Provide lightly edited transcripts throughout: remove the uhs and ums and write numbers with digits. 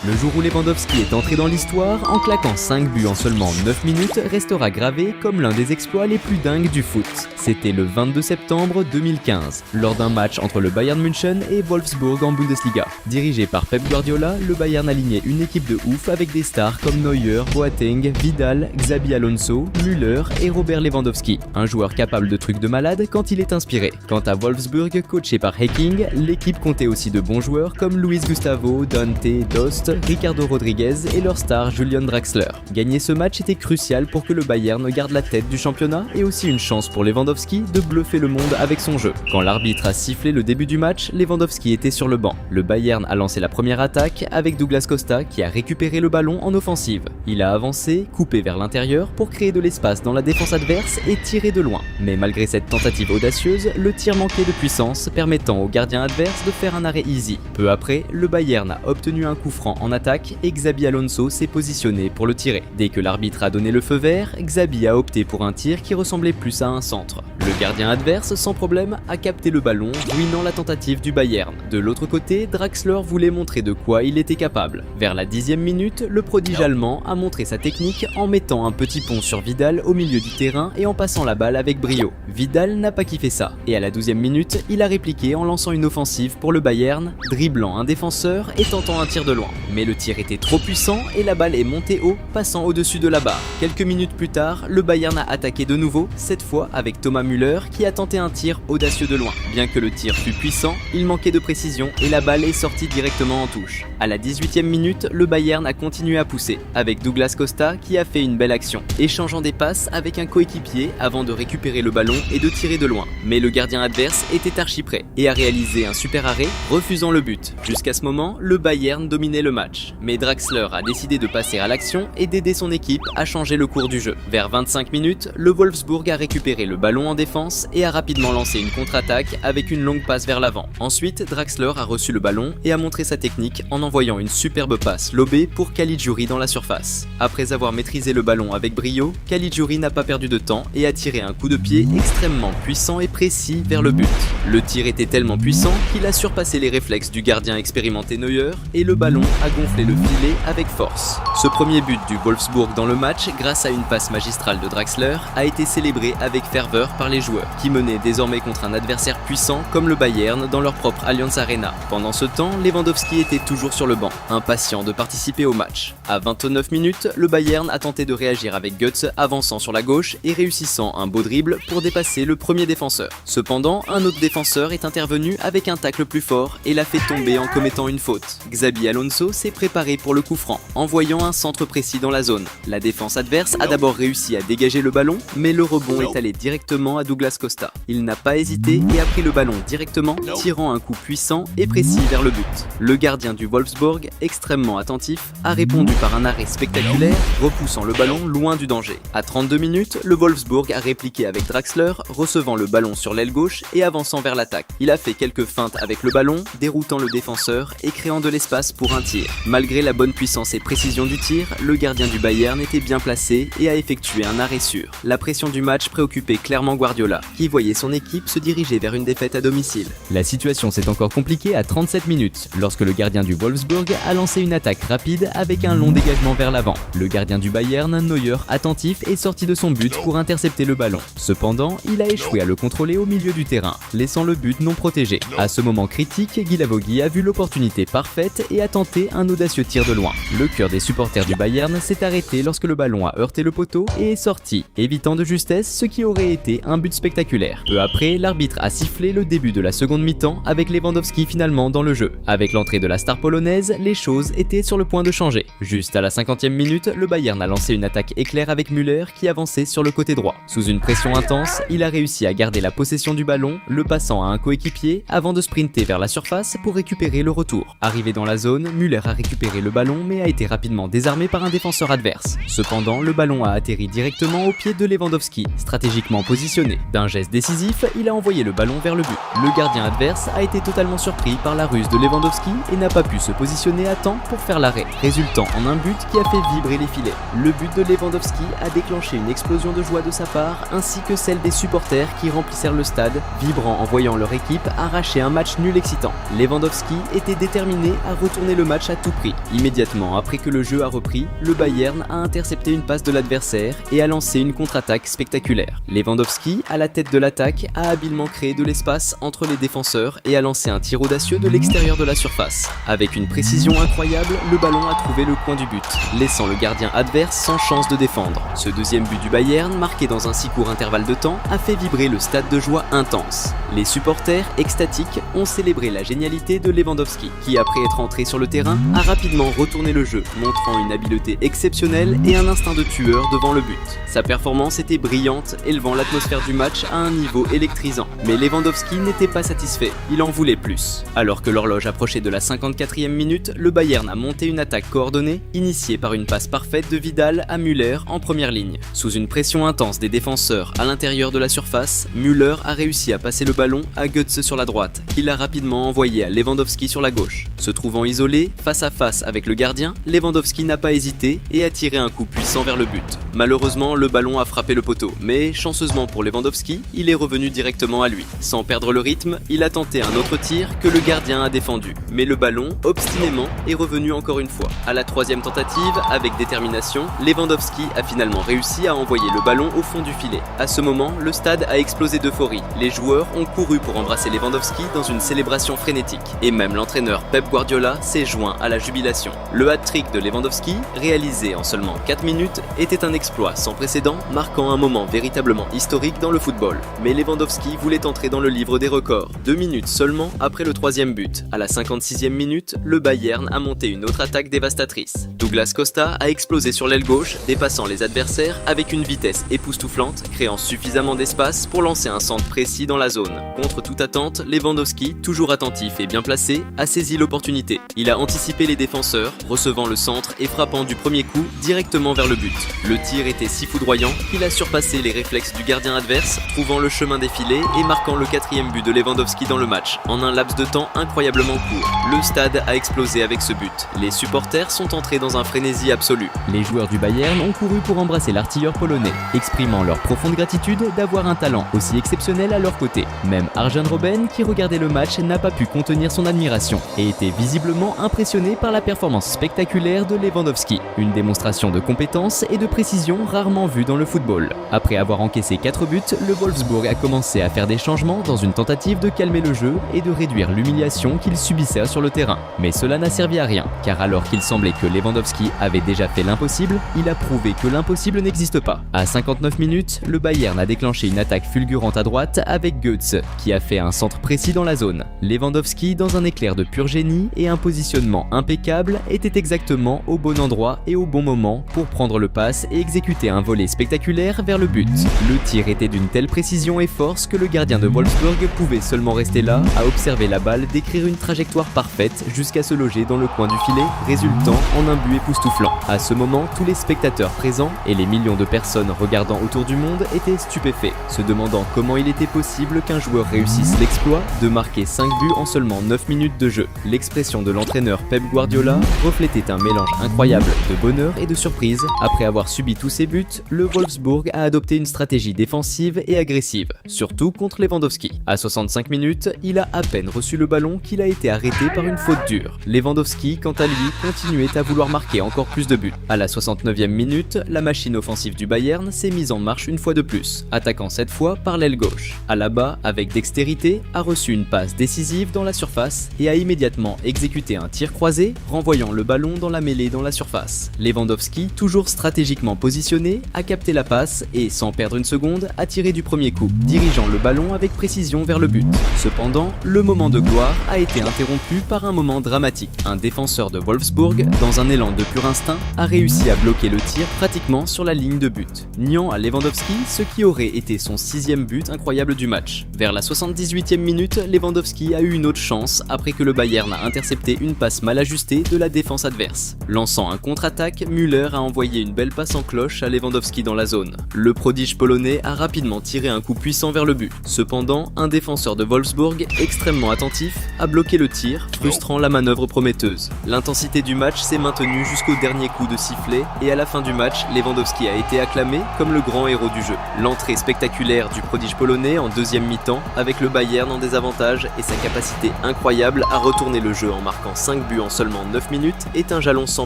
Le jour où Lewandowski est entré dans l'histoire, en claquant 5 buts en seulement 9 minutes, restera gravé comme l'un des exploits les plus dingues du foot. C'était le 22 septembre 2015, lors d'un match entre le Bayern München et Wolfsburg en Bundesliga. Dirigé par Pep Guardiola, le Bayern alignait une équipe de ouf avec des stars comme Neuer, Boateng, Vidal, Xabi Alonso, Müller et Robert Lewandowski. Un joueur capable de trucs de malade quand il est inspiré. Quant à Wolfsburg, coaché par Hacking, l'équipe comptait aussi de bons joueurs comme Luis Gustavo, Dante, Dost, Ricardo Rodriguez et leur star Julian Draxler. Gagner ce match était crucial pour que le Bayern garde la tête du championnat et aussi une chance pour Lewandowski de bluffer le monde avec son jeu. Quand l'arbitre a sifflé le début du match, Lewandowski était sur le banc. Le Bayern a lancé la première attaque avec Douglas Costa qui a récupéré le ballon en offensive. Il a avancé, coupé vers l'intérieur pour créer de l'espace dans la défense adverse et tirer de loin. Mais malgré cette tentative audacieuse, le tir manquait de puissance, permettant au gardien adverse de faire un arrêt easy. Peu après, le Bayern a obtenu un coup franc en attaque et Xabi Alonso s'est positionné pour le tirer. Dès que l'arbitre a donné le feu vert, Xabi a opté pour un tir qui ressemblait plus à un centre. Le gardien adverse, sans problème, a capté le ballon, ruinant la tentative du Bayern. De l'autre côté, Draxler voulait montrer de quoi il était capable. Vers la 10e minute, le prodige allemand a montré sa technique en mettant un petit pont sur Vidal au milieu du terrain et en passant la balle avec brio. Vidal n'a pas kiffé ça, et à la 12e minute, il a répliqué en lançant une offensive pour le Bayern, dribblant un défenseur et tentant un tir de loin. Mais le tir était trop puissant et la balle est montée haut, passant au-dessus de la barre. Quelques minutes plus tard, le Bayern a attaqué de nouveau, cette fois avec Thomas Müller qui a tenté un tir audacieux de loin. Bien que le tir fût puissant, il manquait de précision et la balle est sortie directement en touche. À la 18e minute, le Bayern a continué à pousser, avec Douglas Costa qui a fait une belle action, échangeant des passes avec un coéquipier avant de récupérer le ballon et de tirer de loin. Mais le gardien adverse était archi prêt et a réalisé un super arrêt, refusant le but. Jusqu'à ce moment, le Bayern dominait le match. Mais Draxler a décidé de passer à l'action et d'aider son équipe à changer le cours du jeu. Vers 25 minutes, le Wolfsburg a récupéré le ballon en défense et a rapidement lancé une contre-attaque avec une longue passe vers l'avant. Ensuite, Draxler a reçu le ballon et a montré sa technique en envoyant une superbe passe lobée pour Caligiuri dans la surface. Après avoir maîtrisé le ballon avec brio, Caligiuri n'a pas perdu de temps et a tiré un coup de pied extrêmement puissant et précis vers le but. Le tir était tellement puissant qu'il a surpassé les réflexes du gardien expérimenté Neuer et le ballon a gonflé le filet avec force. Ce premier but du Wolfsburg dans le match, grâce à une passe magistrale de Draxler, a été célébré avec ferveur par les joueurs, qui menaient désormais contre un adversaire puissant comme le Bayern dans leur propre Allianz Arena. Pendant ce temps, Lewandowski était toujours sur le banc, impatient de participer au match. À 29 minutes, le Bayern a tenté de réagir avec guts, avançant sur la gauche et réussissant un beau dribble pour dépasser le premier défenseur. Cependant, un autre défenseur est intervenu avec un tacle plus fort et l'a fait tomber en commettant une faute. Xabi Alonso s'est préparé pour le coup franc, envoyant un centre précis dans la zone. La défense adverse a d'abord réussi à dégager le ballon, mais le rebond est allé directement à Douglas Costa. Il n'a pas hésité et a pris le ballon directement, tirant un coup puissant et précis vers le but. Le gardien du Wolfsburg, extrêmement attentif, a répondu par un arrêt spectaculaire, repoussant le ballon loin du danger. À 32 minutes, le Wolfsburg a répliqué avec Draxler, recevant le ballon sur l'aile gauche et avançant vers l'attaque. Il a fait quelques feintes avec le ballon, déroutant le défenseur et créant de l'espace pour un tir. Malgré la bonne puissance et précision du tir, le gardien du Bayern était bien placé et a effectué un arrêt sûr. La pression du match préoccupait clairement Guardiola, qui voyait son équipe se diriger vers une défaite à domicile. La situation s'est encore compliquée à 37 minutes, lorsque le gardien du Wolfsburg a lancé une attaque rapide avec un long dégagement vers l'avant. Le gardien du Bayern, Neuer, attentif, est sorti de son but pour intercepter le ballon. Cependant, il a échoué à le contrôler au milieu du terrain, laissant le but non protégé. À ce moment critique, Guilavogui a vu l'opportunité parfaite et a tenté un audacieux tir de loin. Le cœur des supporters du Bayern s'est arrêté lorsque le ballon a heurté le poteau et est sorti, évitant de justesse ce qui aurait été un but spectaculaire. Peu après, l'arbitre a sifflé le début de la seconde mi-temps avec Lewandowski finalement dans le jeu. Avec l'entrée de la star polonaise, les choses étaient sur le point de changer. Juste à la 50e minute, le Bayern a lancé une attaque éclair avec Müller qui avançait sur le côté droit. Sous une pression intense, il a réussi à garder la possession du ballon, le passant à un coéquipier avant de sprinter vers la surface pour récupérer le retour. Arrivé dans la zone, Müller a récupéré le ballon mais a été rapidement désarmé par un défenseur adverse. Cependant, le ballon a atterri directement au pied de Lewandowski, stratégiquement positionné. D'un geste décisif, il a envoyé le ballon vers le but. Le gardien adverse a été totalement surpris par la ruse de Lewandowski et n'a pas pu se positionner à temps pour faire l'arrêt, résultant en un but qui a fait vibrer les filets. Le but de Lewandowski a déclenché une explosion de joie de sa part, ainsi que celle des supporters qui remplissèrent le stade, vibrant en voyant leur équipe arracher un match nul excitant. Lewandowski était déterminé à retourner le match à tout prix. Immédiatement après que le jeu a repris, le Bayern a intercepté une passe de l'adversaire et a lancé une contre-attaque spectaculaire. Lewandowski, à la tête de l'attaque, a habilement créé de l'espace entre les défenseurs et a lancé un tir audacieux de l'extérieur de la surface. Avec une précision incroyable, le ballon a trouvé le coin du but, laissant le gardien adverse sans chance de défendre. Ce deuxième but du Bayern, marqué dans un si court intervalle de temps, a fait vibrer le stade de joie intense. Les supporters, extatiques, ont célébré la génialité de Lewandowski, qui après être entré sur le terrain, a rapidement retourné le jeu, montrant une habileté exceptionnelle et un instinct de tueur devant le but. Sa performance était brillante, élevant l'atmosphère du match à un niveau électrisant. Mais Lewandowski n'était pas satisfait, il en voulait plus. Alors que l'horloge approchait de la 54e minute, le Bayern a monté une attaque coordonnée, initiée par une passe parfaite de Vidal à Müller en première ligne. Sous une pression intense des défenseurs à l'intérieur de la surface, Müller a réussi à passer le ballon à Götze sur la droite, qu'il a rapidement envoyé à Lewandowski sur la gauche. Se trouvant isolé, face à face avec le gardien, Lewandowski n'a pas hésité et a tiré un coup puissant vers le but. Malheureusement, le ballon a frappé le poteau, mais chanceusement pour Lewandowski, il est revenu directement à lui. Sans perdre le rythme, il a tenté un autre tir que le gardien a défendu, mais le ballon, obstinément, est revenu encore une fois. À la troisième tentative, avec détermination, Lewandowski a finalement réussi à envoyer le ballon au fond du filet. À ce moment, le stade a explosé d'euphorie. Les joueurs ont couru pour embrasser Lewandowski dans une célébration frénétique, et même l'entraîneur Pep Guardiola s'est joint à la jubilation. Le hat-trick de Lewandowski, réalisé en seulement 4 minutes, était un exploit sans précédent, marquant un moment véritablement historique dans le football. Mais Lewandowski voulait entrer dans le livre des records. 2 minutes seulement après le troisième but. À la 56e minute, le Bayern a monté une autre attaque dévastatrice. Douglas Costa a explosé sur l'aile gauche, dépassant les adversaires avec une vitesse époustouflante, créant suffisamment d'espace pour lancer un centre précis dans la zone. Contre toute attente, Lewandowski, toujours attentif et bien placé, a saisi l'opportunité. Il a anticipé les défenseurs, recevant le centre et frappant du premier coup directement vers le but. Le tir était si foudroyant qu'il a surpassé les réflexes du gardien adverse, trouvant le chemin des filets et marquant le 4e but de Lewandowski dans le match, en un laps de temps incroyablement court. Le stade a explosé avec ce but. Les supporters sont entrés dans un frénésie absolu. Les joueurs du Bayern ont couru pour embrasser l'artilleur polonais, exprimant leur profonde gratitude d'avoir un talent aussi exceptionnel à leur côté. Même Arjen Robben, qui regardait le match, n'a pas pu contenir son admiration et était visiblement impressionné par la performance spectaculaire de Lewandowski. Une démonstration de compétence et de précision rarement vue dans le football. Après avoir encaissé 4 buts, le Wolfsburg a commencé à faire des changements dans une tentative de calmer le jeu et de réduire l'humiliation qu'il subissait sur le terrain. Mais cela n'a servi à rien, car alors qu'il semblait que Lewandowski avait déjà fait l'impossible, il a prouvé que l'impossible n'existe pas. À 59 minutes, le Bayern a déclenché une attaque fulgurante à droite avec Götze, qui a fait un centre précis dans la zone. Lewandowski, dans un éclair de pur génie et un positionnement impeccable, était exactement au bon endroit et au bon moment pour prendre le passe et exécuter un volley spectaculaire vers le but. Le tir était d'une telle précision et force que le gardien de Wolfsburg pouvait seulement rester là, à observer la balle décrire une trajectoire parfaite jusqu'à se loger dans le coin du filet, résultant en un but époustouflant. À ce moment, tous les spectateurs présents et les millions de personnes regardant autour du monde étaient stupéfaits, se demandant comment il était possible qu'un joueur réussisse l'exploit de marquer 5 buts en seulement 9 minutes de jeu. L'expression de l'entraîneur Pep Guardiola reflétait un mélange incroyable de bonheur et de surprise. Après avoir subi tous ces buts, le Wolfsburg a adopté une stratégie défensive et agressive, surtout contre Lewandowski. À 65 minutes, il a à peine reçu le ballon qu'il a été arrêté par une faute dure. Lewandowski, quant à lui, continuait à vouloir marquer encore plus de buts. À la 69e minute, la machine offensive du Bayern s'est mise en marche une fois de plus, attaquant cette fois par l'aile gauche. Alaba, avec dextérité, a reçu une passe décisive dans la surface et a immédiatement exécuté un tir croisé, renvoyant le ballon dans la mêlée dans la surface. Lewandowski, toujours stratégiquement positionné, a capté la passe et, sans perdre une seconde, a tiré du premier coup, dirigeant le ballon avec précision vers le but. Cependant, le moment de gloire a été interrompu par un moment dramatique. Un défenseur de Wolfsburg, dans un élan de pur instinct, a réussi à bloquer le tir pratiquement sur la ligne de but, niant à Lewandowski ce qui aurait été son 6e but incroyable du match. Vers la 78e minute, Lewandowski a eu une autre chance après que le Bayern a intercepté une passe mal ajustée de la défense adverse. Lançant un contre-attaque, Müller a envoyé une belle passe en cloche à Lewandowski dans la zone. Le prodige polonais a rapidement tiré un coup puissant vers le but. Cependant, un défenseur de Wolfsburg, extrêmement attentif, a bloqué le tir, frustrant la manœuvre prometteuse. L'intensité du match s'est maintenue jusqu'au dernier coup de sifflet et à la fin du match, Lewandowski a été acclamé comme le grand héros du jeu. L'entrée spectaculaire du prodige polonais en deuxième mi-temps, avec le Bayern en désavantage et sa capacité incroyable à retourner le jeu en marquant 5 buts buts en seulement 9 minutes est un jalon sans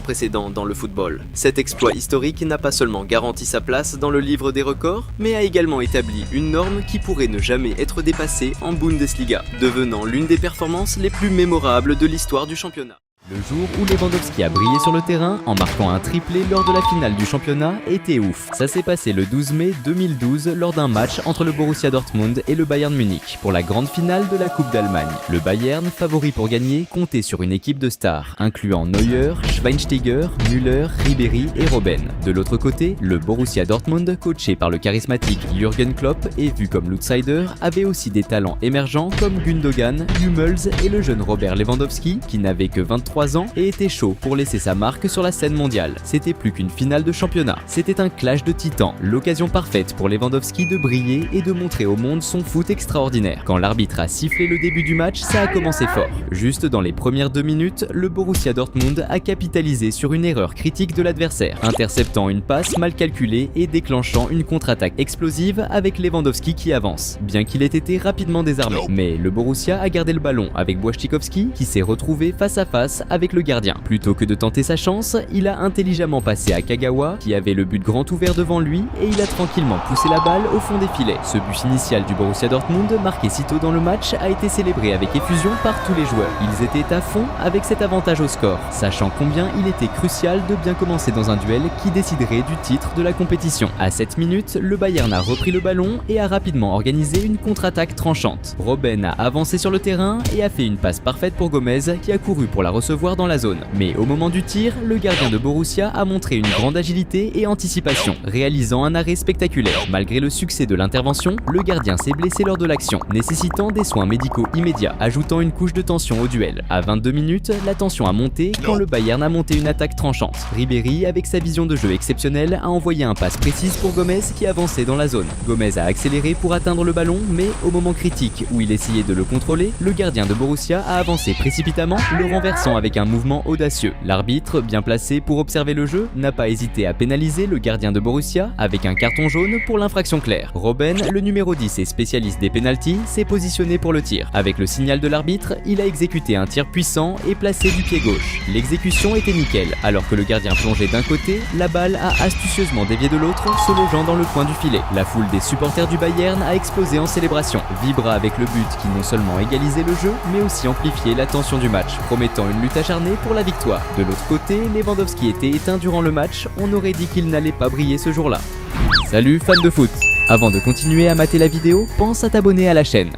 précédent dans le football. Cet exploit historique n'a pas seulement garanti sa place dans le livre des records, mais a également établi une norme qui pourrait ne jamais être dépassée en Bundesliga, devenant l'une des performances les plus mémorables de l'histoire du championnat. Le jour où Lewandowski a brillé sur le terrain en marquant un triplé lors de la finale du championnat était ouf. Ça s'est passé le 12 mai 2012 lors d'un match entre le Borussia Dortmund et le Bayern Munich pour la grande finale de la Coupe d'Allemagne. Le Bayern, favori pour gagner, comptait sur une équipe de stars, incluant Neuer, Schweinsteiger, Müller, Ribéry et Robben. De l'autre côté, le Borussia Dortmund, coaché par le charismatique Jürgen Klopp et vu comme l'outsider, avait aussi des talents émergents comme Gundogan, Hummels et le jeune Robert Lewandowski qui n'avait que 23 ans et était chaud pour laisser sa marque sur la scène mondiale. C'était plus qu'une finale de championnat, c'était un clash de titans, l'occasion parfaite pour Lewandowski de briller et de montrer au monde son foot extraordinaire. Quand l'arbitre a sifflé le début du match, ça a commencé fort. Juste dans les premières 2 minutes, le Borussia Dortmund a capitalisé sur une erreur critique de l'adversaire, interceptant une passe mal calculée et déclenchant une contre-attaque explosive avec Lewandowski qui avance, bien qu'il ait été rapidement désarmé. Mais le Borussia a gardé le ballon avec Błaszczykowski qui s'est retrouvé face à face avec le gardien. Plutôt que de tenter sa chance, il a intelligemment passé à Kagawa qui avait le but grand ouvert devant lui et il a tranquillement poussé la balle au fond des filets. Ce but initial du Borussia Dortmund, marqué si tôt dans le match, a été célébré avec effusion par tous les joueurs. Ils étaient à fond avec cet avantage au score, sachant combien il était crucial de bien commencer dans un duel qui déciderait du titre de la compétition. À 7 minutes, le Bayern a repris le ballon et a rapidement organisé une contre-attaque tranchante. Robben a avancé sur le terrain et a fait une passe parfaite pour Gomez qui a couru pour la recevoir dans la zone. Mais au moment du tir, le gardien de Borussia a montré une grande agilité et anticipation, réalisant un arrêt spectaculaire. Malgré le succès de l'intervention, le gardien s'est blessé lors de l'action, nécessitant des soins médicaux immédiats, ajoutant une couche de tension au duel. À 22 minutes, la tension a monté quand le Bayern a monté une attaque tranchante. Ribéry, avec sa vision de jeu exceptionnelle, a envoyé un passe précise pour Gomez qui avançait dans la zone. Gomez a accéléré pour atteindre le ballon, mais au moment critique où il essayait de le contrôler, le gardien de Borussia a avancé précipitamment, le renversant avec un mouvement audacieux. L'arbitre, bien placé pour observer le jeu, n'a pas hésité à pénaliser le gardien de Borussia avec un carton jaune pour l'infraction claire. Robben, le numéro 10 et spécialiste des pénaltys, s'est positionné pour le tir. Avec le signal de l'arbitre, il a exécuté un tir puissant et placé du pied gauche. L'exécution était nickel, alors que le gardien plongeait d'un côté, la balle a astucieusement dévié de l'autre, se logeant dans le coin du filet. La foule des supporters du Bayern a explosé en célébration, vibra avec le but qui non seulement égalisait le jeu, mais aussi amplifiait la tension du match, promettant une lutte acharnée pour la victoire. De l'autre côté, Lewandowski était éteint durant le match, on aurait dit qu'il n'allait pas briller ce jour-là. Salut fans de foot! Avant de continuer à mater la vidéo, pense à t'abonner à la chaîne.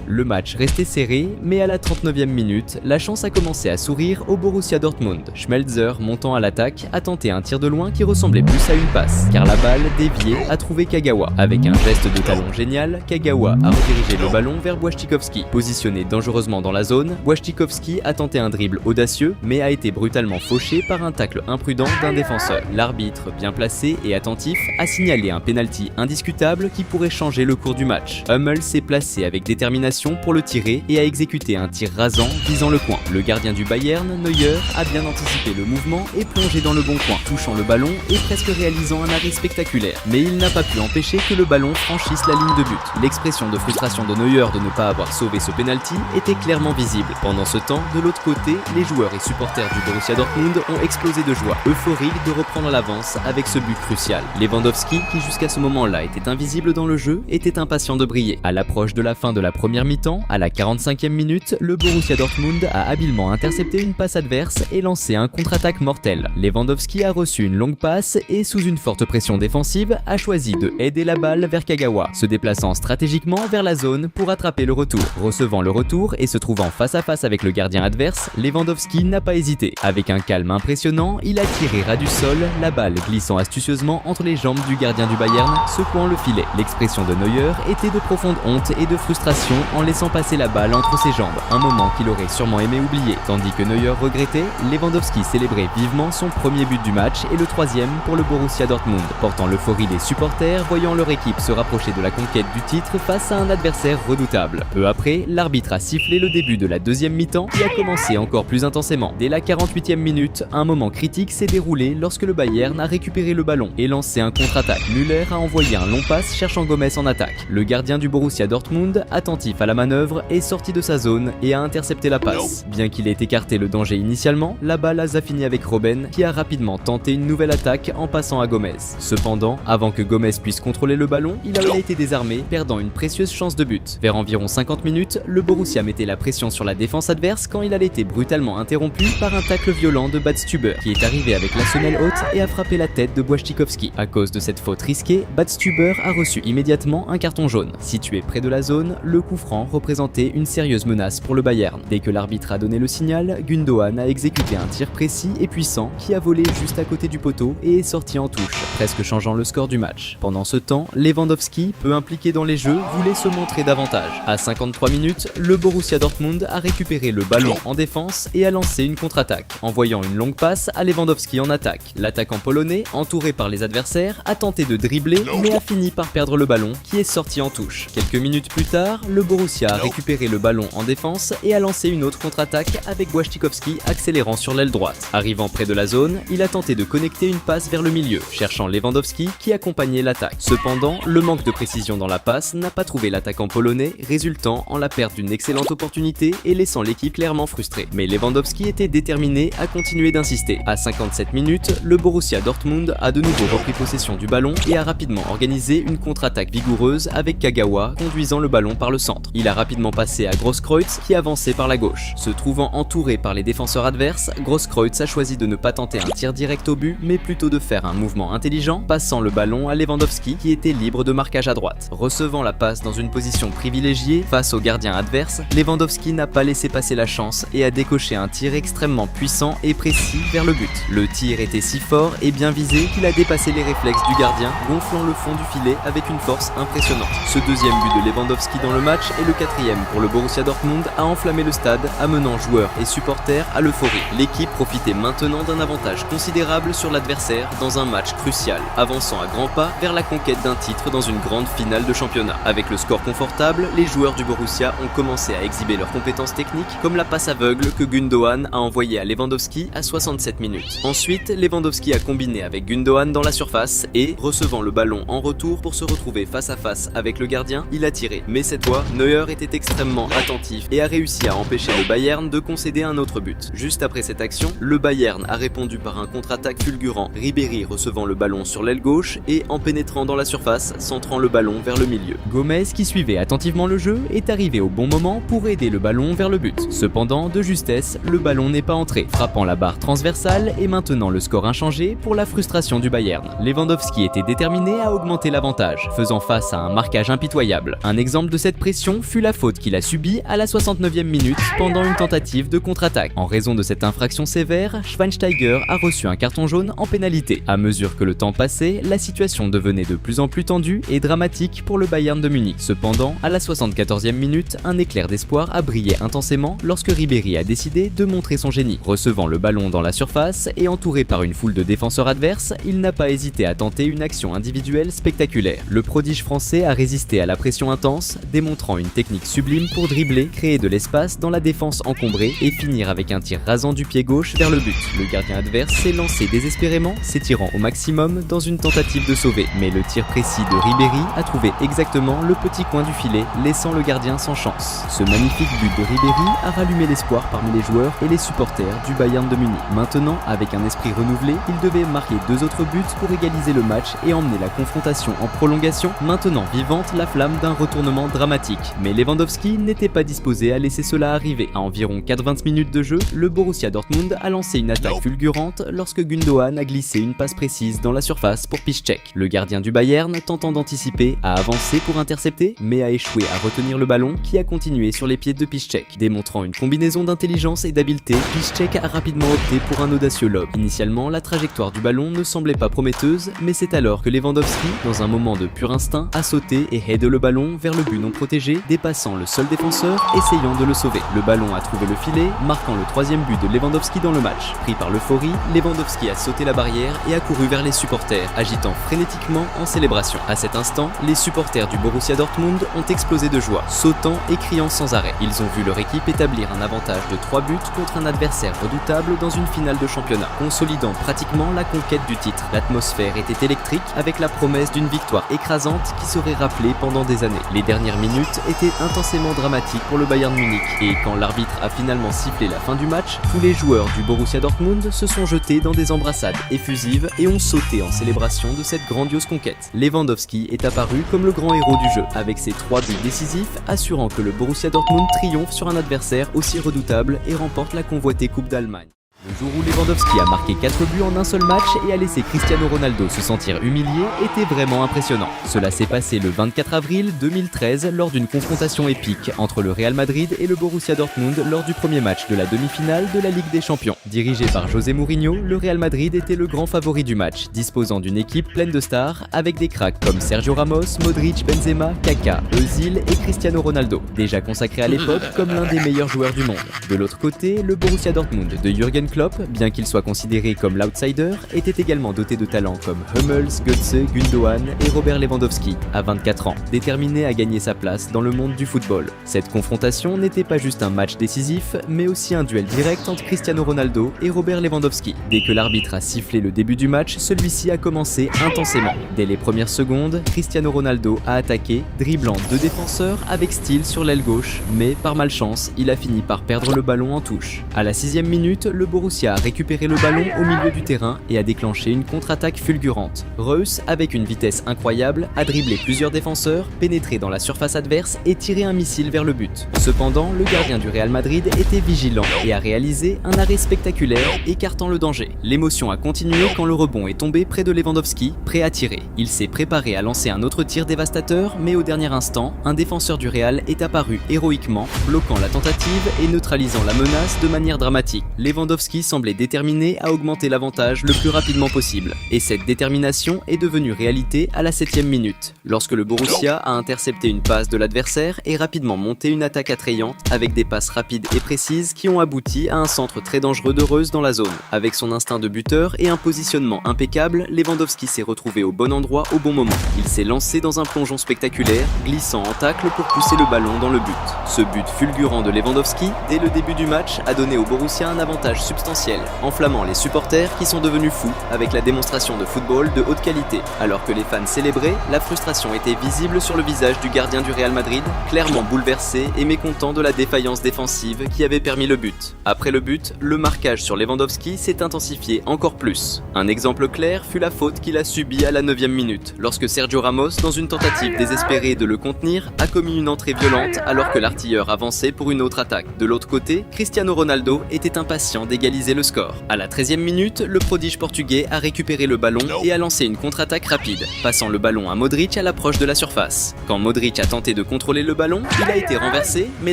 Le match restait serré, mais à la 39e minute, la chance a commencé à sourire au Borussia Dortmund. Schmelzer, montant à l'attaque, a tenté un tir de loin qui ressemblait plus à une passe, car la balle, déviée, a trouvé Kagawa. Avec un geste de talon génial, Kagawa a redirigé le ballon vers Błaszczykowski. Positionné dangereusement dans la zone, Błaszczykowski a tenté un dribble audacieux, mais a été brutalement fauché par un tacle imprudent d'un défenseur. L'arbitre, bien placé et attentif, a signalé un penalty indiscutable qui pourrait changer le cours du match. Hummels s'est placé avec détermination pour le tirer et a exécuté un tir rasant visant le coin. Le gardien du Bayern, Neuer, a bien anticipé le mouvement et plongé dans le bon coin, touchant le ballon et presque réalisant un arrêt spectaculaire. Mais il n'a pas pu empêcher que le ballon franchisse la ligne de but. L'expression de frustration de Neuer de ne pas avoir sauvé ce penalty était clairement visible. Pendant ce temps, de l'autre côté, les joueurs et supporters du Borussia Dortmund ont explosé de joie, euphoriques de reprendre l'avance avec ce but crucial. Lewandowski, qui jusqu'à ce moment-là était invisible dans le jeu, était impatient de briller. À l'approche de la fin de la première mi-temps, à la 45e minute, le Borussia Dortmund a habilement intercepté une passe adverse et lancé un contre-attaque mortel. Lewandowski a reçu une longue passe et, sous une forte pression défensive, a choisi de header la balle vers Kagawa, se déplaçant stratégiquement vers la zone pour attraper le retour. Recevant le retour et se trouvant face à face avec le gardien adverse, Lewandowski n'a pas hésité. Avec un calme impressionnant, il a tiré ras du sol, la balle glissant astucieusement entre les jambes du gardien du Bayern, secouant le filet. L'expression de Neuer était de profonde honte et de frustration en laissant passer la balle entre ses jambes, un moment qu'il aurait sûrement aimé oublier. Tandis que Neuer regrettait, Lewandowski célébrait vivement son premier but du match et le troisième pour le Borussia Dortmund, portant l'euphorie des supporters voyant leur équipe se rapprocher de la conquête du titre face à un adversaire redoutable. Peu après, l'arbitre a sifflé le début de la deuxième mi-temps qui a commencé encore plus intensément. Dès la 48e minute, un moment critique s'est déroulé lorsque le Bayern a récupéré le ballon et lancé un contre-attaque. Müller a envoyé un long passe cherchant Gomez en attaque. Le gardien du Borussia Dortmund, attentif à à la manœuvre, est sorti de sa zone et a intercepté la passe. Bien qu'il ait écarté le danger initialement, la balle a fini avec Robben qui a rapidement tenté une nouvelle attaque en passant à Gomez. Cependant, avant que Gomez puisse contrôler le ballon, il a été désarmé, perdant une précieuse chance de but. Vers environ 50 minutes, le Borussia mettait la pression sur la défense adverse quand il a été brutalement interrompu par un tacle violent de Badstuber qui est arrivé avec la semelle haute et a frappé la tête de Błaszczykowski. À cause de cette faute risquée, Badstuber a reçu immédiatement un carton jaune. Situé près de la zone, le coup franc représentait une sérieuse menace pour le Bayern. Dès que l'arbitre a donné le signal, Gundogan a exécuté un tir précis et puissant qui a volé juste à côté du poteau et est sorti en touche, presque changeant le score du match. Pendant ce temps, Lewandowski, peu impliqué dans les jeux, voulait se montrer davantage. À 53 minutes, le Borussia Dortmund a récupéré le ballon en défense et a lancé une contre-attaque, envoyant une longue passe à Lewandowski en attaque. L'attaquant polonais, entouré par les adversaires, a tenté de dribbler mais a fini par perdre le ballon qui est sorti en touche. Quelques minutes plus tard, le Borussia a récupéré le ballon en défense et a lancé une autre contre-attaque avec Błaszczykowski accélérant sur l'aile droite. Arrivant près de la zone, il a tenté de connecter une passe vers le milieu, cherchant Lewandowski qui accompagnait l'attaque. Cependant, le manque de précision dans la passe n'a pas trouvé l'attaquant polonais, résultant en la perte d'une excellente opportunité et laissant l'équipe clairement frustrée. Mais Lewandowski était déterminé à continuer d'insister. À 57 minutes, le Borussia Dortmund a de nouveau repris possession du ballon et a rapidement organisé une contre-attaque vigoureuse avec Kagawa conduisant le ballon par le centre. Il a rapidement passé à Grosskreutz qui avançait par la gauche. Se trouvant entouré par les défenseurs adverses, Grosskreutz a choisi de ne pas tenter un tir direct au but mais plutôt de faire un mouvement intelligent, passant le ballon à Lewandowski qui était libre de marquage à droite. Recevant la passe dans une position privilégiée face au gardien adverse, Lewandowski n'a pas laissé passer la chance et a décoché un tir extrêmement puissant et précis vers le but. Le tir était si fort et bien visé qu'il a dépassé les réflexes du gardien, gonflant le fond du filet avec une force impressionnante. Ce deuxième but de Lewandowski dans le match et le quatrième pour le Borussia Dortmund a enflammé le stade, amenant joueurs et supporters à l'euphorie. L'équipe profitait maintenant d'un avantage considérable sur l'adversaire dans un match crucial, avançant à grands pas vers la conquête d'un titre dans une grande finale de championnat. Avec le score confortable, les joueurs du Borussia ont commencé à exhiber leurs compétences techniques, comme la passe aveugle que Gundogan a envoyée à Lewandowski à 67 minutes. Ensuite, Lewandowski a combiné avec Gundogan dans la surface et, recevant le ballon en retour pour se retrouver face à face avec le gardien, il a tiré. Mais cette fois, Neuer était extrêmement attentif et a réussi à empêcher le Bayern de concéder un autre but. Juste après cette action, le Bayern a répondu par un contre-attaque fulgurant, Ribéry recevant le ballon sur l'aile gauche et en pénétrant dans la surface, centrant le ballon vers le milieu. Gomez, qui suivait attentivement le jeu, est arrivé au bon moment pour aider le ballon vers le but. Cependant, de justesse, le ballon n'est pas entré, frappant la barre transversale et maintenant le score inchangé pour la frustration du Bayern. Lewandowski était déterminé à augmenter l'avantage, faisant face à un marquage impitoyable. Un exemple de cette pression fut la faute qu'il a subie à la 69e minute pendant une tentative de contre-attaque. En raison de cette infraction sévère, Schweinsteiger a reçu un carton jaune en pénalité. À mesure que le temps passait, la situation devenait de plus en plus tendue et dramatique pour le Bayern de Munich. Cependant, à la 74e minute, un éclair d'espoir a brillé intensément lorsque Ribéry a décidé de montrer son génie. Recevant le ballon dans la surface et entouré par une foule de défenseurs adverses, il n'a pas hésité à tenter une action individuelle spectaculaire. Le prodige français a résisté à la pression intense, démontrant une technique sublime pour dribbler, créer de l'espace dans la défense encombrée et finir avec un tir rasant du pied gauche vers le but. Le gardien adverse s'est lancé désespérément, s'étirant au maximum dans une tentative de sauver, mais le tir précis de Ribéry a trouvé exactement le petit coin du filet, laissant le gardien sans chance. Ce magnifique but de Ribéry a rallumé l'espoir parmi les joueurs et les supporters du Bayern de Munich. Maintenant, avec un esprit renouvelé, il devait marquer 2 autres buts pour égaliser le match et emmener la confrontation en prolongation, maintenant vivante la flamme d'un retournement dramatique. Mais Lewandowski n'était pas disposé à laisser cela arriver. À environ 80 minutes de jeu, le Borussia Dortmund a lancé une attaque fulgurante lorsque Gundogan a glissé une passe précise dans la surface pour Piszczek. Le gardien du Bayern, tentant d'anticiper, a avancé pour intercepter, mais a échoué à retenir le ballon qui a continué sur les pieds de Piszczek. Démontrant une combinaison d'intelligence et d'habileté, Piszczek a rapidement opté pour un audacieux lob. Initialement, la trajectoire du ballon ne semblait pas prometteuse, mais c'est alors que Lewandowski, dans un moment de pur instinct, a sauté et headé le ballon vers le but non protégé, dépassant le seul défenseur, essayant de le sauver. Le ballon a trouvé le filet, marquant le 3e but de Lewandowski dans le match. Pris par l'euphorie, Lewandowski a sauté la barrière et a couru vers les supporters, agitant frénétiquement en célébration. À cet instant, les supporters du Borussia Dortmund ont explosé de joie, sautant et criant sans arrêt. Ils ont vu leur équipe établir un avantage de 3 buts contre un adversaire redoutable dans une finale de championnat, consolidant pratiquement la conquête du titre. L'atmosphère était électrique avec la promesse d'une victoire écrasante qui serait rappelée pendant des années. Les dernières minutes étaient été intensément dramatique pour le Bayern Munich et quand l'arbitre a finalement sifflé la fin du match, tous les joueurs du Borussia Dortmund se sont jetés dans des embrassades effusives et ont sauté en célébration de cette grandiose conquête. Lewandowski est apparu comme le grand héros du jeu, avec ses 3 buts décisifs, assurant que le Borussia Dortmund triomphe sur un adversaire aussi redoutable et remporte la convoitée Coupe d'Allemagne. Le jour où Lewandowski a marqué 4 buts en un seul match et a laissé Cristiano Ronaldo se sentir humilié était vraiment impressionnant. Cela s'est passé le 24 avril 2013 lors d'une confrontation épique entre le Real Madrid et le Borussia Dortmund lors du premier match de la demi-finale de la Ligue des Champions. Dirigé par José Mourinho, le Real Madrid était le grand favori du match, disposant d'une équipe pleine de stars avec des cracks comme Sergio Ramos, Modric, Benzema, Kaka, Özil et Cristiano Ronaldo, déjà consacré à l'époque comme l'un des meilleurs joueurs du monde. De l'autre côté, le Borussia Dortmund de Jürgen Klopp, bien qu'il soit considéré comme l'outsider, était également doté de talents comme Hummels, Götze, Gundogan et Robert Lewandowski, à 24 ans, déterminé à gagner sa place dans le monde du football. Cette confrontation n'était pas juste un match décisif, mais aussi un duel direct entre Cristiano Ronaldo et Robert Lewandowski. Dès que l'arbitre a sifflé le début du match, celui-ci a commencé intensément. Dès les premières secondes, Cristiano Ronaldo a attaqué, dribblant 2 défenseurs avec style sur l'aile gauche, mais par malchance, il a fini par perdre le ballon en touche. À la 6e minute, le Borussia a récupéré le ballon au milieu du terrain et a déclenché une contre-attaque fulgurante. Reus, avec une vitesse incroyable, a dribblé plusieurs défenseurs, pénétré dans la surface adverse et tiré un missile vers le but. Cependant, le gardien du Real Madrid était vigilant et a réalisé un arrêt spectaculaire, écartant le danger. L'émotion a continué quand le rebond est tombé près de Lewandowski, prêt à tirer. Il s'est préparé à lancer un autre tir dévastateur, mais au dernier instant, un défenseur du Real est apparu héroïquement, bloquant la tentative et neutralisant la menace de manière dramatique. Lewandowski semblait déterminé à augmenter l'avantage le plus rapidement possible. Et cette détermination est devenue réalité à la 7e minute, lorsque le Borussia a intercepté une passe de l'adversaire et rapidement monté une attaque attrayante avec des passes rapides et précises qui ont abouti à un centre très dangereux de Reus dans la zone. Avec son instinct de buteur et un positionnement impeccable, Lewandowski s'est retrouvé au bon endroit au bon moment. Il s'est lancé dans un plongeon spectaculaire, glissant en tacle pour pousser le ballon dans le but. Ce but fulgurant de Lewandowski, dès le début du match, a donné au Borussia un avantage substantiel, enflammant les supporters qui sont devenus fous avec la démonstration de football de haute qualité. Alors que les fans célébraient, la frustration était visible sur le visage du gardien du Real Madrid, clairement bouleversé et mécontent de la défaillance défensive qui avait permis le but. Après le but, le marquage sur Lewandowski s'est intensifié encore plus. Un exemple clair fut la faute qu'il a subie à la 9e minute, lorsque Sergio Ramos, dans une tentative désespérée de le contenir, a commis une entrée violente alors que l'artilleur avançait pour une autre attaque. De l'autre côté, Cristiano Ronaldo était impatient d'égaliser le score. À la 13e minute, le prodige portugais a récupéré le ballon et a lancé une contre-attaque rapide, passant le ballon à Modric à l'approche de la surface. Quand Modric a tenté de contrôler le ballon, il a été renversé, mais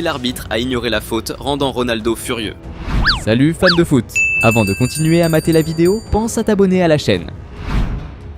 l'arbitre a ignoré la faute, rendant Ronaldo furieux. Salut fans de foot! Avant de continuer à mater la vidéo, pense à t'abonner à la chaîne.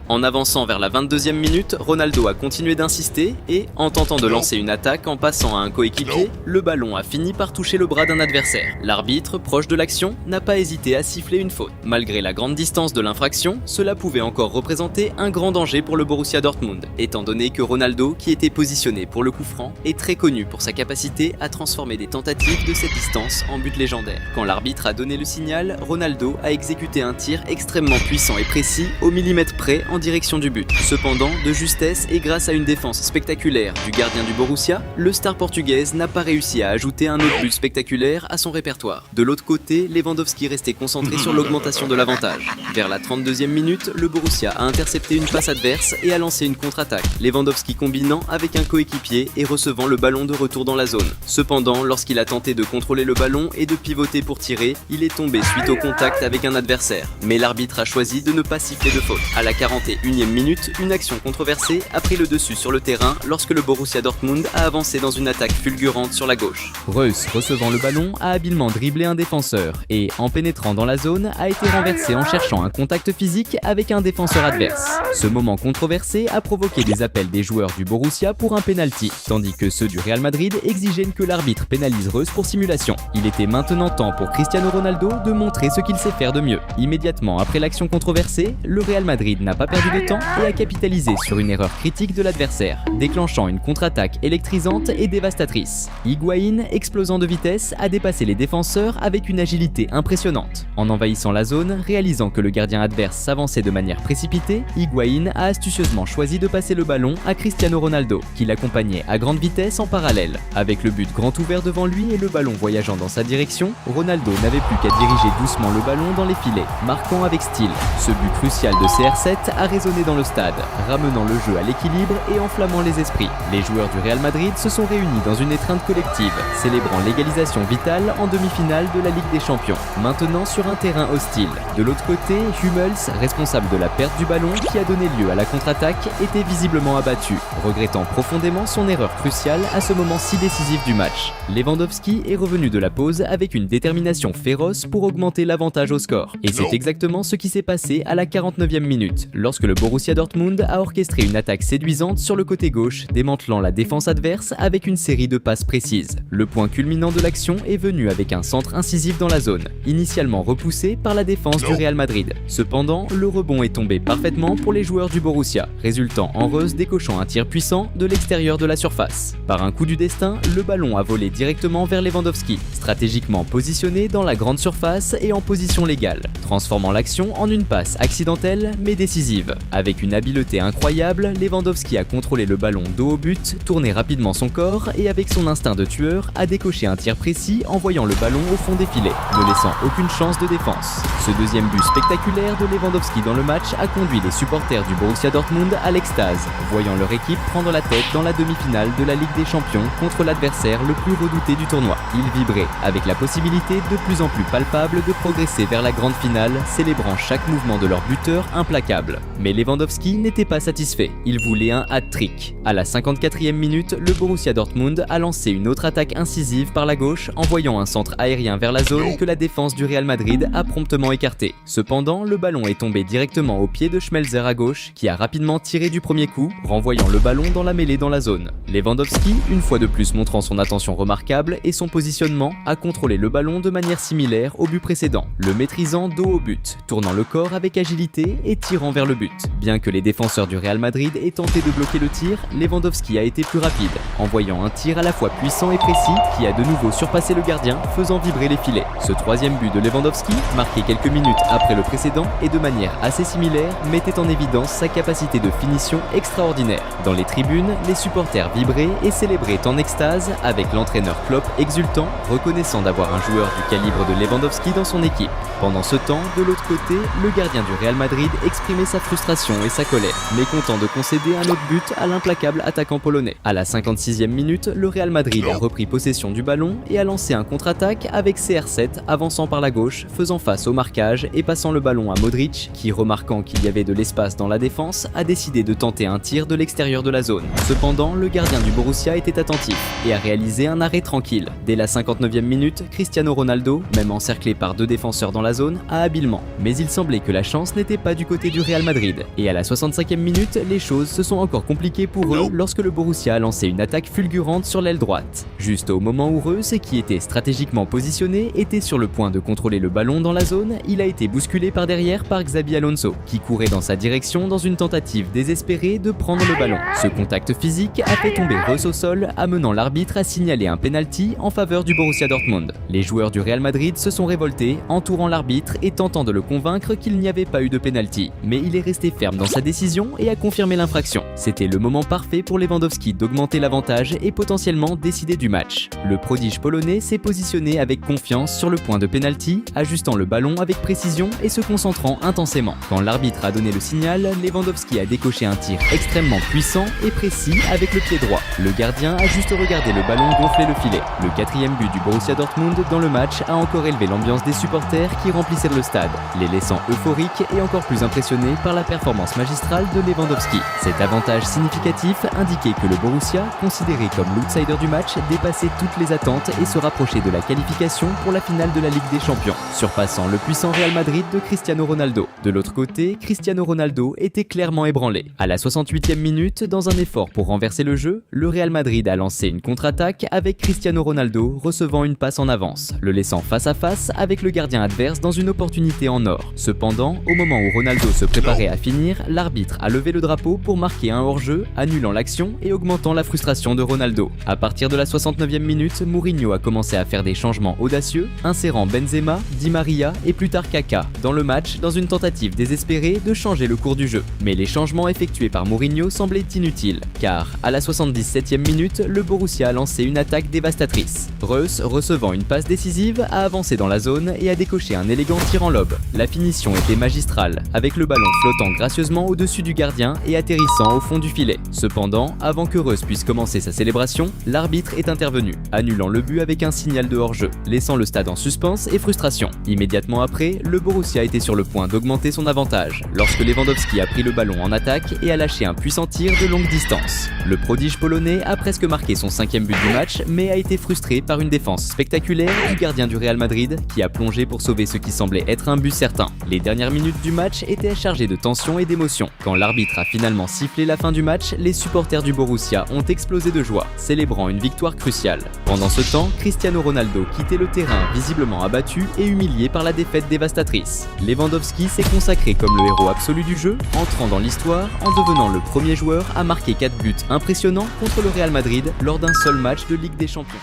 En avançant vers la 22e minute, Ronaldo a continué d'insister et, en tentant de lancer une attaque en passant à un coéquipier, le ballon a fini par toucher le bras d'un adversaire. L'arbitre, proche de l'action, n'a pas hésité à siffler une faute. Malgré la grande distance de l'infraction, cela pouvait encore représenter un grand danger pour le Borussia Dortmund, étant donné que Ronaldo, qui était positionné pour le coup franc, est très connu pour sa capacité à transformer des tentatives de cette distance en but légendaire. Quand l'arbitre a donné le signal, Ronaldo a exécuté un tir extrêmement puissant et précis, au millimètre près, en direction du but. Cependant, de justesse et grâce à une défense spectaculaire du gardien du Borussia, le star portugaise n'a pas réussi à ajouter un autre but spectaculaire à son répertoire. De l'autre côté, Lewandowski restait concentré sur l'augmentation de l'avantage. Vers la 32e minute, le Borussia a intercepté une passe adverse et a lancé une contre-attaque. Lewandowski combinant avec un coéquipier et recevant le ballon de retour dans la zone. Cependant, lorsqu'il a tenté de contrôler le ballon et de pivoter pour tirer, il est tombé suite au contact avec un adversaire. Mais l'arbitre a choisi de ne pas siffler de faute. À la 41e minute, une action controversée a pris le dessus sur le terrain lorsque le Borussia Dortmund a avancé dans une attaque fulgurante sur la gauche. Reus, recevant le ballon, a habilement dribblé un défenseur et, en pénétrant dans la zone, a été renversé en cherchant un contact physique avec un défenseur adverse. Ce moment controversé a provoqué des appels des joueurs du Borussia pour un penalty, tandis que ceux du Real Madrid exigeaient que l'arbitre pénalise Reus pour simulation. Il était maintenant temps pour Cristiano Ronaldo de montrer ce qu'il sait faire de mieux. Immédiatement après l'action controversée, le Real Madrid n'a pas perdu perdu de temps et a capitalisé sur une erreur critique de l'adversaire, déclenchant une contre-attaque électrisante et dévastatrice. Higuaín, explosant de vitesse, a dépassé les défenseurs avec une agilité impressionnante. En envahissant la zone, réalisant que le gardien adverse s'avançait de manière précipitée, Higuaín a astucieusement choisi de passer le ballon à Cristiano Ronaldo, qui l'accompagnait à grande vitesse en parallèle. Avec le but grand ouvert devant lui et le ballon voyageant dans sa direction, Ronaldo n'avait plus qu'à diriger doucement le ballon dans les filets, marquant avec style. Ce but crucial de CR7 a résonné dans le stade, ramenant le jeu à l'équilibre et enflammant les esprits. Les joueurs du Real Madrid se sont réunis dans une étreinte collective, célébrant l'égalisation vitale en demi-finale de la Ligue des Champions, maintenant sur un terrain hostile. De l'autre côté, Hummels, responsable de la perte du ballon qui a donné lieu à la contre-attaque, était visiblement abattu, regrettant profondément son erreur cruciale à ce moment si décisif du match. Lewandowski est revenu de la pause avec une détermination féroce pour augmenter l'avantage au score. Et c'est exactement ce qui s'est passé à la 49e minute, lorsque le Borussia Dortmund a orchestré une attaque séduisante sur le côté gauche, démantelant la défense adverse avec une série de passes précises. Le point culminant de l'action est venu avec un centre incisif dans la zone, initialement repoussé par la défense du Real Madrid. Cependant, le rebond est tombé parfaitement pour les joueurs du Borussia, résultant en Reus décochant un tir puissant de l'extérieur de la surface. Par un coup du destin, le ballon a volé directement vers Lewandowski, stratégiquement positionné dans la grande surface et en position légale, transformant l'action en une passe accidentelle mais décisive. Avec une habileté incroyable, Lewandowski a contrôlé le ballon dos au but, tourné rapidement son corps et avec son instinct de tueur a décoché un tir précis en voyant le ballon au fond des filets, ne laissant aucune chance de défense. Ce deuxième but spectaculaire de Lewandowski dans le match a conduit les supporters du Borussia Dortmund à l'extase, voyant leur équipe prendre la tête dans la demi-finale de la Ligue des Champions contre l'adversaire le plus redouté du tournoi. Ils vibraient avec la possibilité de plus en plus palpable de progresser vers la grande finale, célébrant chaque mouvement de leur buteur implacable. Mais Lewandowski n'était pas satisfait, il voulait un hat-trick. À la 54e minute, le Borussia Dortmund a lancé une autre attaque incisive par la gauche, envoyant un centre aérien vers la zone que la défense du Real Madrid a promptement écarté. Cependant, le ballon est tombé directement au pied de Schmelzer à gauche, qui a rapidement tiré du premier coup, renvoyant le ballon dans la mêlée dans la zone. Lewandowski, une fois de plus montrant son attention remarquable et son positionnement, a contrôlé le ballon de manière similaire au but précédent, le maîtrisant dos au but, tournant le corps avec agilité et tirant vers le but. Bien que les défenseurs du Real Madrid aient tenté de bloquer le tir, Lewandowski a été plus rapide, envoyant un tir à la fois puissant et précis qui a de nouveau surpassé le gardien, faisant vibrer les filets. Ce troisième but de Lewandowski, marqué quelques minutes après le précédent et de manière assez similaire, mettait en évidence sa capacité de finition extraordinaire. Dans les tribunes, les supporters vibraient et célébraient en extase, avec l'entraîneur Klopp exultant, reconnaissant d'avoir un joueur du calibre de Lewandowski dans son équipe. Pendant ce temps, de l'autre côté, le gardien du Real Madrid exprimait sa frustration et sa colère, mécontent de concéder un autre but à l'implacable attaquant polonais. À la 56e minute, le Real Madrid a repris possession du ballon et a lancé un contre-attaque avec CR7 avançant par la gauche, faisant face au marquage et passant le ballon à Modric, qui, remarquant qu'il y avait de l'espace dans la défense, a décidé de tenter un tir de l'extérieur de la zone. Cependant, le gardien du Borussia était attentif et a réalisé un arrêt tranquille. Dès la 59e minute, Cristiano Ronaldo, même encerclé par deux défenseurs dans la zone, a habilement. Mais il semblait que la chance n'était pas du côté du Real Madrid. Et à la 65e minute, les choses se sont encore compliquées pour eux lorsque le Borussia a lancé une attaque fulgurante sur l'aile droite. Juste au moment où Reus, qui était stratégiquement positionné, était sur le point de contrôler le ballon dans la zone, il a été bousculé par derrière par Xabi Alonso, qui courait dans sa direction dans une tentative désespérée de prendre le ballon. Ce contact physique a fait tomber Reus au sol, amenant l'arbitre à signaler un penalty en faveur du Borussia Dortmund. Les joueurs du Real Madrid se sont révoltés, entourant l'arbitre et tentant de le convaincre qu'il n'y avait pas eu de penalty. Mais il est resté ferme dans sa décision et a confirmé l'infraction. C'était le moment parfait pour Lewandowski d'augmenter l'avantage et potentiellement décider du match. Le prodige polonais s'est positionné avec confiance sur le point de penalty, ajustant le ballon avec précision et se concentrant intensément. Quand l'arbitre a donné le signal, Lewandowski a décoché un tir extrêmement puissant et précis avec le pied droit. Le gardien a juste regardé le ballon gonfler le filet. Le quatrième but du Borussia Dortmund dans le match a encore élevé l'ambiance des supporters qui remplissaient le stade, les laissant euphoriques et encore plus impressionnés par la performance magistrale de Lewandowski. Cet avantage significatif indiquait que le Borussia, considéré comme l'outsider du match, dépassait toutes les attentes et se rapprochait de la qualification pour la finale de la Ligue des Champions, surpassant le puissant Real Madrid de Cristiano Ronaldo. De l'autre côté, Cristiano Ronaldo était clairement ébranlé. À la 68e minute, dans un effort pour renverser le jeu, le Real Madrid a lancé une contre-attaque avec Cristiano Ronaldo recevant une passe en avance, le laissant face à face avec le gardien adverse dans une opportunité en or. Cependant, au moment où Ronaldo se préparait prêt à finir, l'arbitre a levé le drapeau pour marquer un hors-jeu, annulant l'action et augmentant la frustration de Ronaldo. À partir de la 69e minute, Mourinho a commencé à faire des changements audacieux, insérant Benzema, Di Maria et plus tard Kaka dans le match dans une tentative désespérée de changer le cours du jeu. Mais les changements effectués par Mourinho semblaient inutiles, car à la 77e minute, le Borussia a lancé une attaque dévastatrice. Reus, recevant une passe décisive, a avancé dans la zone et a décoché un élégant tir en lob. La finition était magistrale, avec le ballon flottant gracieusement au-dessus du gardien et atterrissant au fond du filet. Cependant, avant que Reus puisse commencer sa célébration, l'arbitre est intervenu, annulant le but avec un signal de hors-jeu, laissant le stade en suspens et frustration. Immédiatement après, le Borussia était sur le point d'augmenter son avantage, lorsque Lewandowski a pris le ballon en attaque et a lâché un puissant tir de longue distance. Le prodige polonais a presque marqué son 5e but du match, mais a été frustré par une défense spectaculaire du gardien du Real Madrid, qui a plongé pour sauver ce qui semblait être un but certain. Les dernières minutes du match étaient chargées de tension et d'émotion. Quand l'arbitre a finalement sifflé la fin du match, les supporters du Borussia ont explosé de joie, célébrant une victoire cruciale. Pendant ce temps, Cristiano Ronaldo quittait le terrain visiblement abattu et humilié par la défaite dévastatrice. Lewandowski s'est consacré comme le héros absolu du jeu, entrant dans l'histoire en devenant le premier joueur à marquer 4 buts impressionnants contre le Real Madrid lors d'un seul match de Ligue des Champions.